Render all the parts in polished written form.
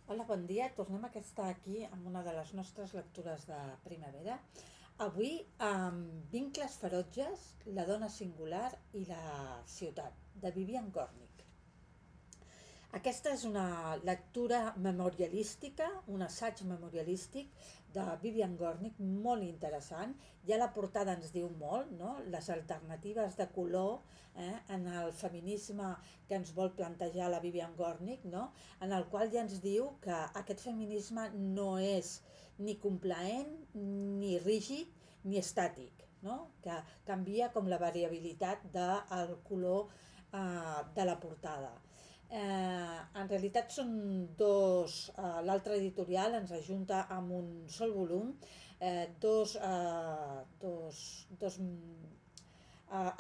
Hola, bon dia. Tornem a estar aquí amb una de les nostres lectures de primavera. Avui amb Vincles ferotges, la dona singular i la ciutat, de Vivian Gornick. Aquesta és una lectura memorialística, un assaig memorialístic de Vivian Gornick molt interessant. Ja la portada ens diu molt, no? Les alternatives de color en el feminisme que ens vol plantejar la Vivian Gornick, no? En el qual ja ens diu que aquest feminisme no és ni complaent, ni rígid, ni estàtic, no? Que canvia com la variabilitat del color de la portada. En realitat són dos, l'altre editorial ens ajunta amb un sol volum,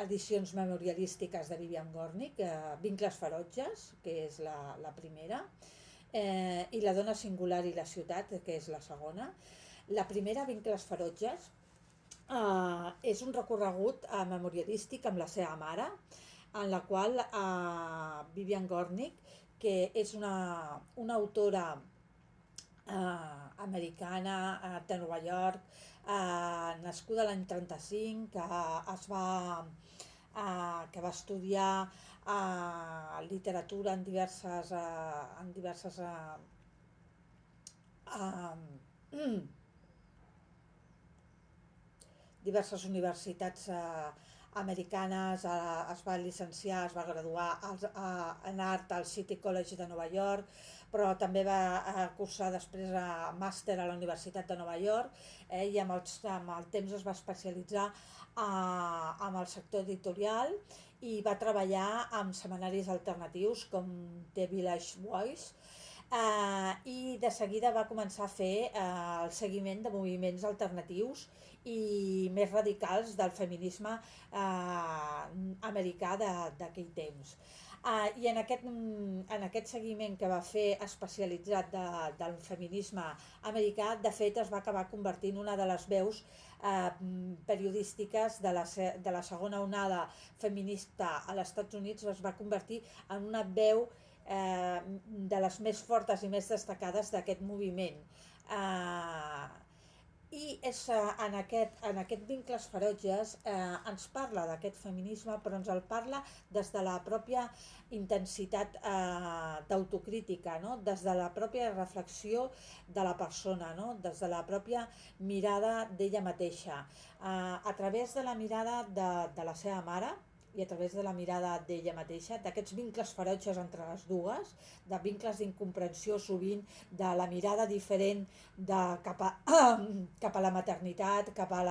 edicions memorialístiques de Vivian Gornick, Vincles ferotges, que és la primera, i La dona singular i la ciutat, que és la segona. La primera, Vincles ferotges, és un recorregut memorialístic amb la seva mare, en la qual Vivian Gornick, que és una autora americana de Nova York, nascuda l'any 35, que va estudiar literatura uh, diverses universitats americanes, es va llicenciar, es va graduar en art al City College de Nova York, però també va cursar després màster a la Universitat de Nova York, i amb el temps es va especialitzar en el sector editorial i va treballar amb setmanaris alternatius com The Village Voice, i de seguida va començar a fer el seguiment de moviments alternatius i més radicals del feminisme americà d'aquell temps. I en aquest seguiment que va fer especialitzat del feminisme americà, de fet es va acabar convertint una de les veus periodístiques de la segona onada feminista als Estats Units. Es va convertir en una veu de les més fortes i més destacades d'aquest moviment. I és en aquest Vincles ferotges ens parla d'aquest feminisme, però ens el parla des de la pròpia intensitat d'autocrítica, no? Des de la pròpia reflexió de la persona, no? Des de la pròpia mirada d'ella mateixa, a través de la mirada de la seva mare i a través de la mirada d'ella mateixa, d'aquests vincles ferotges entre les dues, de vincles d'incomprensió sovint, de la mirada diferent cap a la maternitat, cap a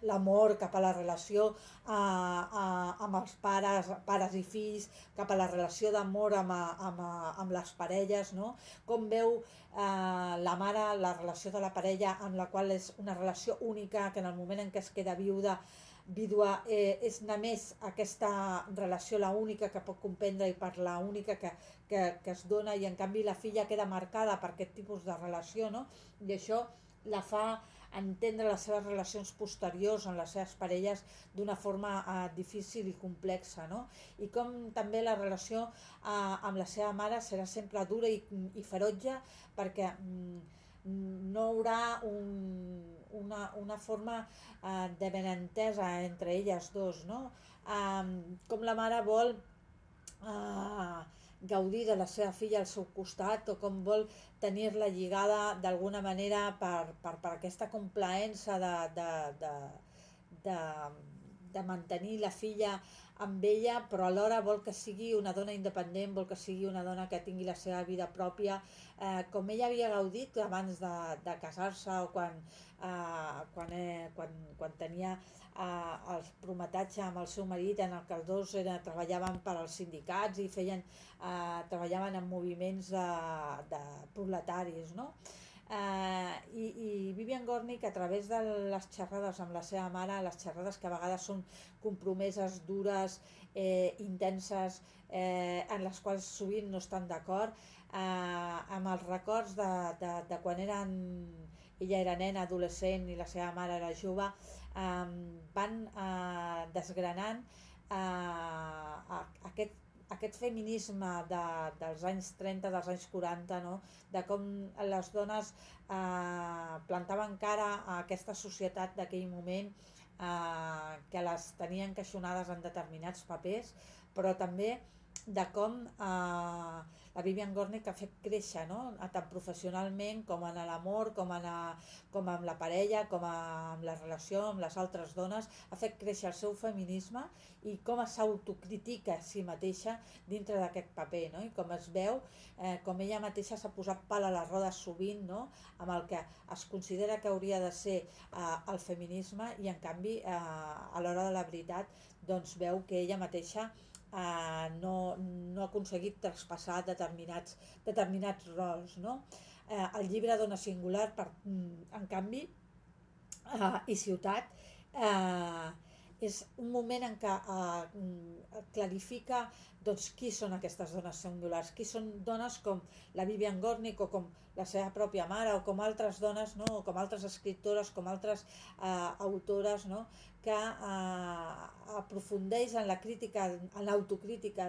l'amor, cap a la relació amb els pares i fills, cap a la relació d'amor amb les parelles, no? Com veu la mare la relació de la parella, en la qual és una relació única, que en el moment en què es queda vídua és només aquesta relació la única que pot comprendre i per la única que es dona, i en canvi la filla queda marcada per aquest tipus de relació, no? I això la fa entendre les seves relacions posteriors amb les seves parelles d'una forma difícil i complexa, no? I com també la relació amb la seva mare serà sempre dura i ferotge, perquè no hi haurà una forma de benentesa entre elles dos, no? Com la mare vol gaudir de la seva filla al seu costat, o com vol tenir-la lligada d'alguna manera per aquesta complaença de, de mantenir la filla amb ella, però alhora vol que sigui una dona independent, vol que sigui una dona que tingui la seva vida pròpia, com ella havia gaudit abans de casar-se, o quan tenia el prometatge amb el seu marit, en el que els dos treballaven per als sindicats i treballaven en moviments de proletaris, no? I Vivian Gornick, a través de les xerrades amb la seva mare, les xerrades que a vegades són compromeses, dures, intenses, en les quals sovint no estan d'acord, amb els records de quan ella era nena, adolescent, i la seva mare era jove, van desgranant aquest aquest feminisme dels anys 30, dels anys 40, no? De com les dones plantaven cara a aquesta societat d'aquell moment, que les tenien encaixonades en determinats papers, però també de com la Vivian Gornick ha fet créixer, no? Tant professionalment com en l'amor, com amb la parella, com amb la relació amb les altres dones, ha fet créixer el seu feminisme i com s'autocritica a si mateixa dintre d'aquest paper, no? I com es veu, com ella mateixa s'ha posat pal a les rodes sovint, no? Amb el que es considera que hauria de ser el feminisme, i en canvi a l'hora de la veritat doncs veu que ella mateixa no ha aconseguit traspassar determinats rols, no? El llibre Dona Singular, en canvi, i Ciutat, és un moment en què clarifica doncs, qui són aquestes dones singulars, qui són dones com la Vivian Gornick o com la seva pròpia mare o com altres dones, no? O com altres escriptores, com altres autores, no? Que aprofundeix en la crítica, en l'autocrítica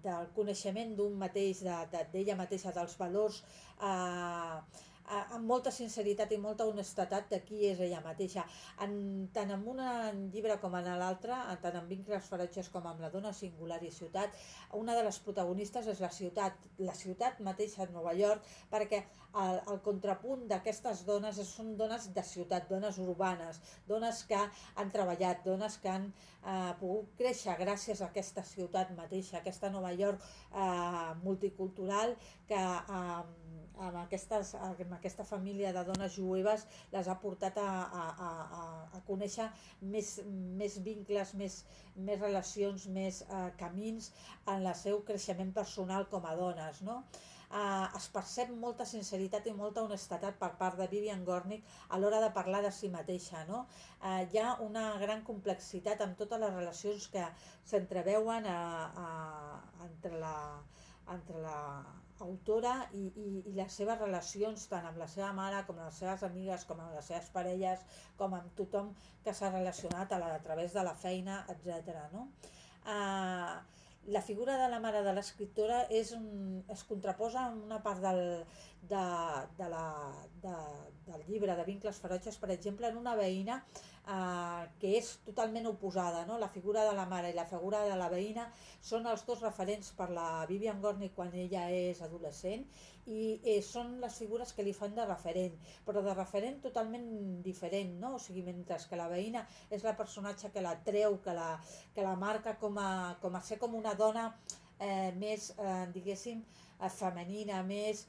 del coneixement d'un mateix, d'ella mateixa, dels valors, amb molta sinceritat i molta honestedat de qui és ella mateixa. Tant en un llibre com en l'altre, tant en Vincles ferotges com en La dona singular i Ciutat, una de les protagonistes és la ciutat mateixa de Nova York, perquè el contrapunt d'aquestes dones són dones de ciutat, dones urbanes, dones que han treballat, dones que han pogut créixer gràcies a aquesta ciutat mateixa, aquesta Nova York multicultural que amb aquesta família de dones jueves les ha portat a conèixer més vincles, més relacions, més camins en el seu creixement personal com a dones, no? Es percep molta sinceritat i molta honestedat per part de Vivian Gornick a l'hora de parlar de si mateixa, no? Hi ha una gran complexitat en totes les relacions que s'entreveuen entre la autora i les seves relacions, tant amb la seva mare com amb les seves amigues, com amb les seves parelles, com amb tothom que s'ha relacionat a través de la feina, etc. No? La figura de la mare de l'escriptora es contraposa en una part del llibre de Vincles ferotges, per exemple, en una veïna que és totalment oposada, no? La figura de la mare i la figura de la veïna són els dos referents per la Vivian Gornick quan ella és adolescent, i són les figures que li fan de referent, però de referent totalment diferent, no? O sigui, mentre que la veïna és la personatge que la treu, que la marca com a ser com una dona més, diguéssim, femenina, més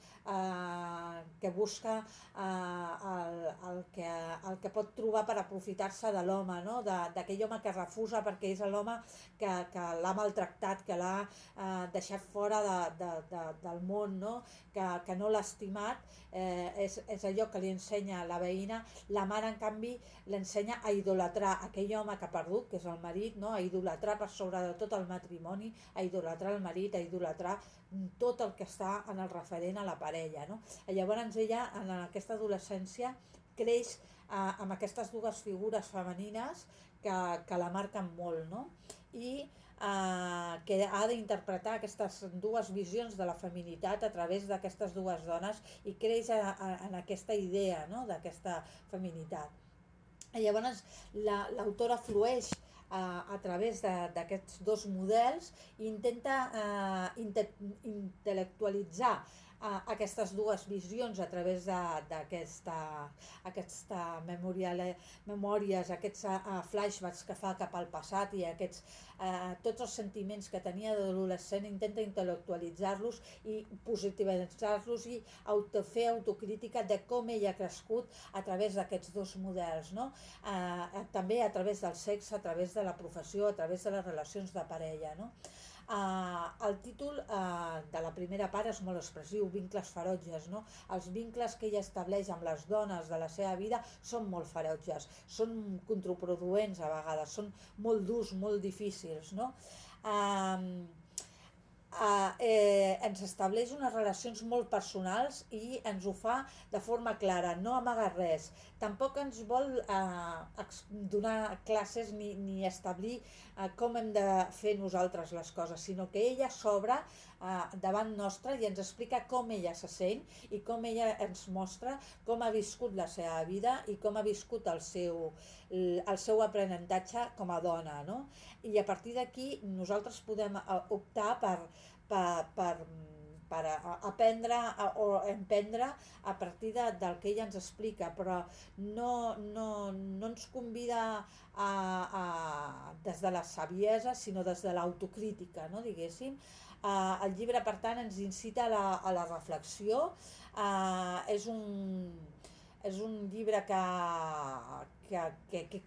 que busca el que pot trobar per aprofitar-se de l'home, no? D'aquell home que refusa perquè és l'home que l'ha maltractat, que l'ha deixat fora del món, no? Que no l'ha estimat, és allò que li ensenya la veïna. La mare, en canvi, l'ensenya a idolatrar aquell home que ha perdut, que és el marit, no? A idolatrar per sobre de tot el matrimoni, a idolatrar el marit, a idolatrar tot el que està en el referent a la parella, no? Llavors ella, en aquesta adolescència, creix amb aquestes dues figures femenines que la marquen molt, no? I que ha d'interpretar aquestes dues visions de la feminitat a través d'aquestes dues dones, i creix en aquesta idea, no? D'aquesta feminitat. Llavors l'autora flueix a través d'aquests dos models i intenta intel·lectualitzar aquestes dues visions a través d'aquestes memòries, aquests flashbacks que fa cap al passat, i tots els sentiments que tenia d'adolescent intenta intel·lectualitzar-los i positivitzar-los i fer autocrítica de com ella ha crescut a través d'aquests dos models, no? També a través del sexe, a través de la professió, a través de les relacions de parella, no? El títol de la primera part és molt expressiu, Vincles ferotges, no? Els vincles que ella estableix amb les dones de la seva vida són molt ferotges, són contraproduents a vegades, són molt durs, molt difícils, no? ens estableix unes relacions molt personals i ens ho fa de forma clara, no amaga res. Tampoc ens vol donar classes ni establir com hem de fer nosaltres les coses, sinó que ella s'obre davant nostra i ens explica com ella se sent i com ella ens mostra com ha viscut la seva vida i com ha viscut el seu aprenentatge com a dona, no? I a partir d'aquí nosaltres podem optar per aprendre o emprendre a partir del que ella ens explica, però no ens convida des de la saviesa, sinó des de l'autocrítica, no, diguéssim. El llibre, per tant, ens incita a la reflexió. És un llibre que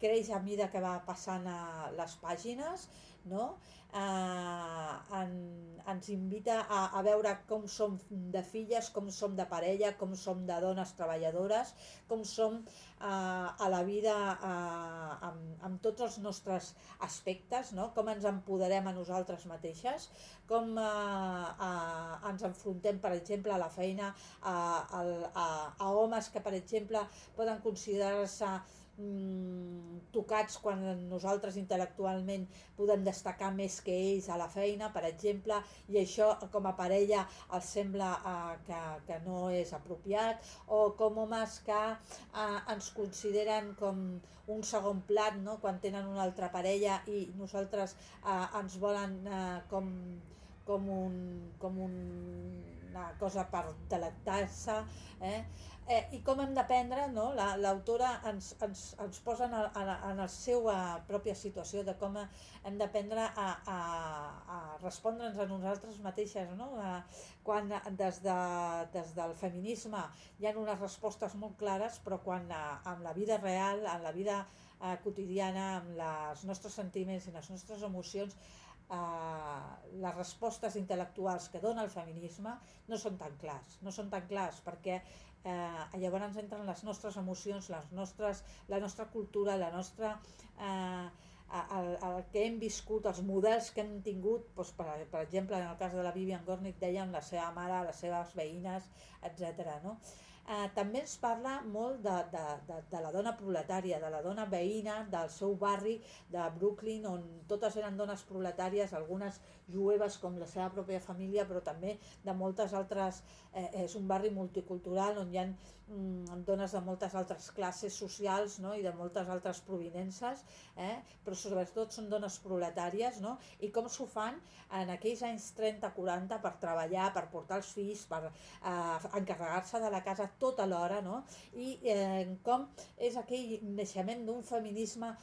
creix a mesura que va passant les pàgines, no? Ens invita a veure com som de filles, com som de parella, com som de dones treballadores, com som a la vida amb tots els nostres aspectes, no? Com ens empoderem a nosaltres mateixes, com ens enfrontem, per exemple, a la feina, a homes que, per exemple, poden considerar-se tocats quan nosaltres intel·lectualment podem destacar més que ells a la feina, per exemple, i això com a parella els sembla que no és apropiat, o com homes que ens consideren com un segon plat, no? Quan tenen una altra parella i nosaltres ens volen com una cosa per delectar-se, i com hem d'aprendre, no? L'autora ens posa en la seva pròpia situació de com hem d'aprendre a respondre'ns a nosaltres mateixes, no? Quan des del feminisme hi ha unes respostes molt clares, però quan en la vida real, en la vida quotidiana, amb els nostres sentiments i les nostres emocions, les respostes intel·lectuals que dona el feminisme no són tan clars, perquè llavors entren les nostres emocions, la nostra cultura, el que hem viscut, els models que hem tingut, doncs per exemple, en el cas de la Vivian Gornick, dèiem la seva mare, les seves veïnes, etc. No? També ens parla molt de la dona proletària, de la dona veïna del seu barri de Brooklyn, on totes eren dones proletàries, algunes jueves com la seva pròpia família, però també de moltes altres. És un barri multicultural on hi ha dones de moltes altres classes socials, no? I de moltes altres provinences, però sobretot són dones proletàries, no? I com s'ho fan en aquells anys 30-40 per treballar, per portar els fills, per encarregar-se de la casa tot alhora, no? I com és aquell naixement d'un feminisme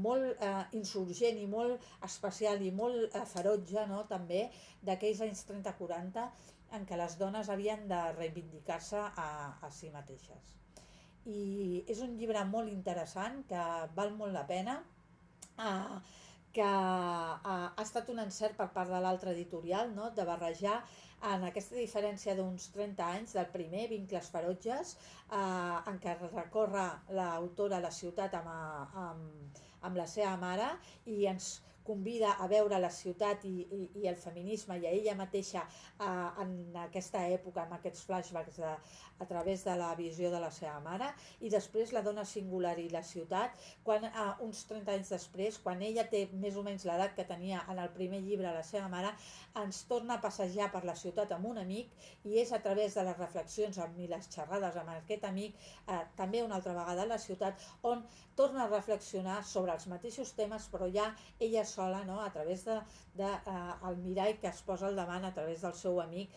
molt insurgent i molt especial i molt ferotge, no? També d'aquells anys 30-40 en què les dones havien de reivindicar-se a si mateixes. I és un llibre molt interessant, que val molt la pena, que ha estat un encert per part de l'altra editorial, no? De barrejar en aquesta diferència d'uns 30 anys del primer, Vincles ferotges, en què recorre l'autora a la ciutat amb la seva mare i ens convida a veure la ciutat i el feminisme i a ella mateixa en aquesta època, amb aquests flashbacks a través de la visió de la seva mare, i després la dona singular i la ciutat, quan uns 30 anys després, quan ella té més o menys l'edat que tenia en el primer llibre la seva mare, ens torna a passejar per la ciutat amb un amic, i és a través de les reflexions i les xerrades amb aquest amic, també una altra vegada a la ciutat, on torna a reflexionar sobre els mateixos temes, però ja ella sola, no? A través del mirall que es posa al davant a través del seu amic,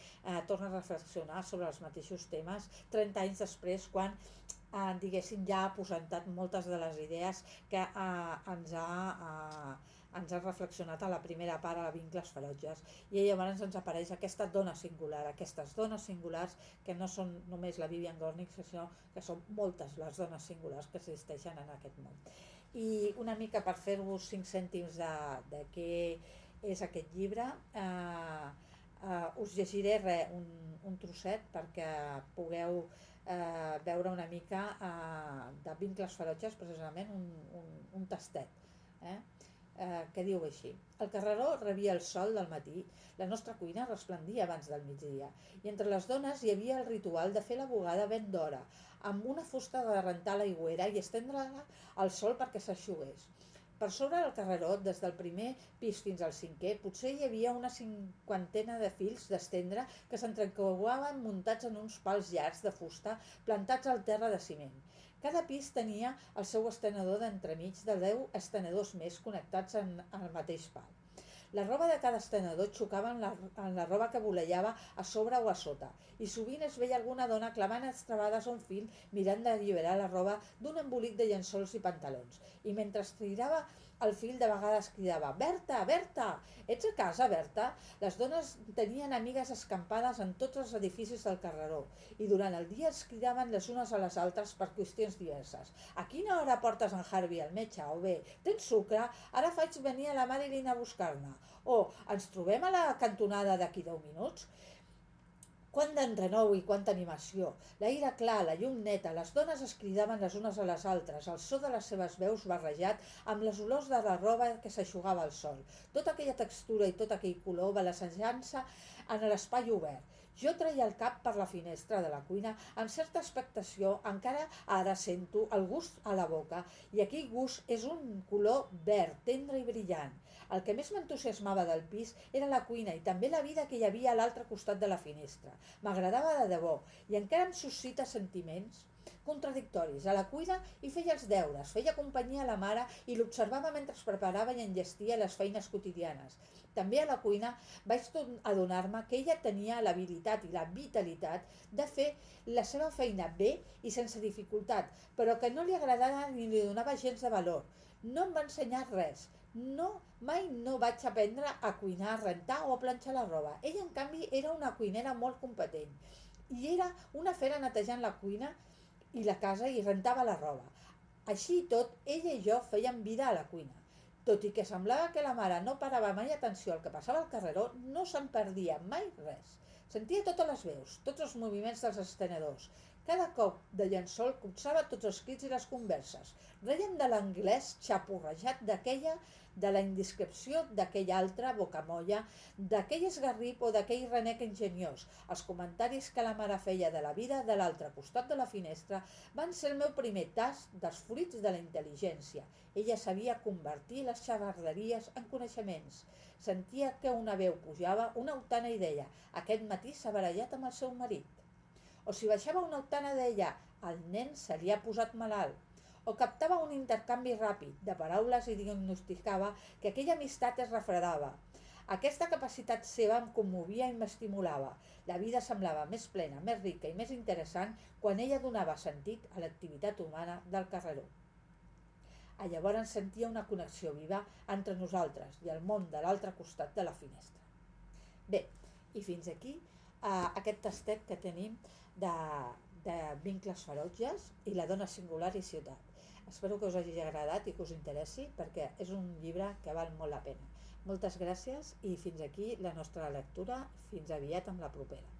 torna a reflexionar sobre els mateixos temes 30 anys després, quan diguéssim ja ha aposentat moltes de les idees que ens ha reflexionat a la primera part, a la Vincles ferotges, i llavors ens apareix aquesta dona singular, aquestes dones singulars que no són només la Vivian Gornick, sinó que són moltes les dones singulars que existeixen en aquest món. I una mica per fer-vos 5 cèntims de què és aquest llibre, us llegiré un trosset perquè pugueu veure una mica de Vincles ferotges, precisament un tastet. que diu així: el carreró rebia el sol del matí, la nostra cuina resplendia abans del migdia, i entre les dones hi havia el ritual de fer la bugada ben d'hora, amb una fusta de rentar l'aigüera i estendre-la al sol perquè s'eixugués. Per sobre del carreró, des del primer pis fins al cinquè, potser hi havia una cinquantena de fils d'estendre que s'entrecreuaven muntats en uns pals llargs de fusta plantats al terra de ciment. Cada pis tenia el seu estenedor d'entremig de 10 estenedors més connectats en el mateix pal. La roba de cada estenedor xocava en la roba que volejava a sobre o a sota, i sovint es veia alguna dona clavant estrebades a un fil mirant d'alliberar la roba d'un embolic de llençols i pantalons, i mentre estirava el fil de vegades cridava: «Berta, Berta! Ets a casa, Berta?» Les dones tenien amigues escampades en tots els edificis del carreró, i durant el dia es cridaven les unes a les altres per qüestions diverses. «A quina hora portes en Harvey al metge?» O bé, «Tens sucre? Ara faig venir a la Marilyn a buscar-ne». O «Ens trobem a la cantonada d'aquí 10 minuts?» Quant d'enrenou i quanta animació! L'aire clar, la llum neta, les dones es cridaven les unes a les altres, el so de les seves veus barrejat amb les olors de la roba que s'eixugava al sol. Tota aquella textura i tot aquell color balacejant-se en l'espai obert. Jo treia el cap per la finestra de la cuina amb certa expectació, encara ara sento el gust a la boca, i aquell gust és un color verd, tendre i brillant. El que més m'entusiasmava del pis era la cuina i també la vida que hi havia a l'altre costat de la finestra. M'agradava de debò i encara em suscita sentiments contradictoris. A la cuina hi feia els deures, feia companyia a la mare i l'observava mentre es preparava i enllestia les feines quotidianes. També a la cuina vaig adonar-me que ella tenia l'habilitat i la vitalitat de fer la seva feina bé i sense dificultat, però que no li agradava ni li donava gens de valor. No em va ensenyar res. Mai no vaig aprendre a cuinar, a rentar o a planxar la roba. Ella, en canvi, era una cuinera molt competent i era una fera netejant la cuina i la casa i rentava la roba. Així i tot, ella i jo fèiem vida a la cuina. Tot i que semblava que la mare no parava mai atenció al que passava al carreró, no se'n perdia mai res. Sentia totes les veus, tots els moviments dels estenedors. Cada cop de llençol copsava tots els crits i les converses. Rèiem de l'anglès xapurrejat de la indiscreció d'aquell altre bocamolla, d'aquell esgarrip o d'aquell renec enginyós. Els comentaris que la mare feia de la vida de l'altre costat de la finestra van ser el meu primer tast dels fruits de la intel·ligència. Ella sabia convertir les xavarderies en coneixements. Sentia que una veu pujava, una octana, i deia: «Aquest matí s'ha barallat amb el seu marit». O si baixava una octana, deia: «El nen se li ha posat malalt». O captava un intercanvi ràpid de paraules i diagnosticava que aquella amistat es refredava. Aquesta capacitat seva em commovia i m'estimulava. La vida semblava més plena, més rica i més interessant quan ella donava sentit a l'activitat humana del carreró. Llavors sentia una connexió viva entre nosaltres i el món de l'altre costat de la finestra. Bé, i fins aquí aquest tastet que tenim de vincles ferotges i la dona singular i ciutat. Espero que us hagi agradat i que us interessi, perquè és un llibre que val molt la pena. Moltes gràcies i fins aquí la nostra lectura. Fins aviat amb la propera.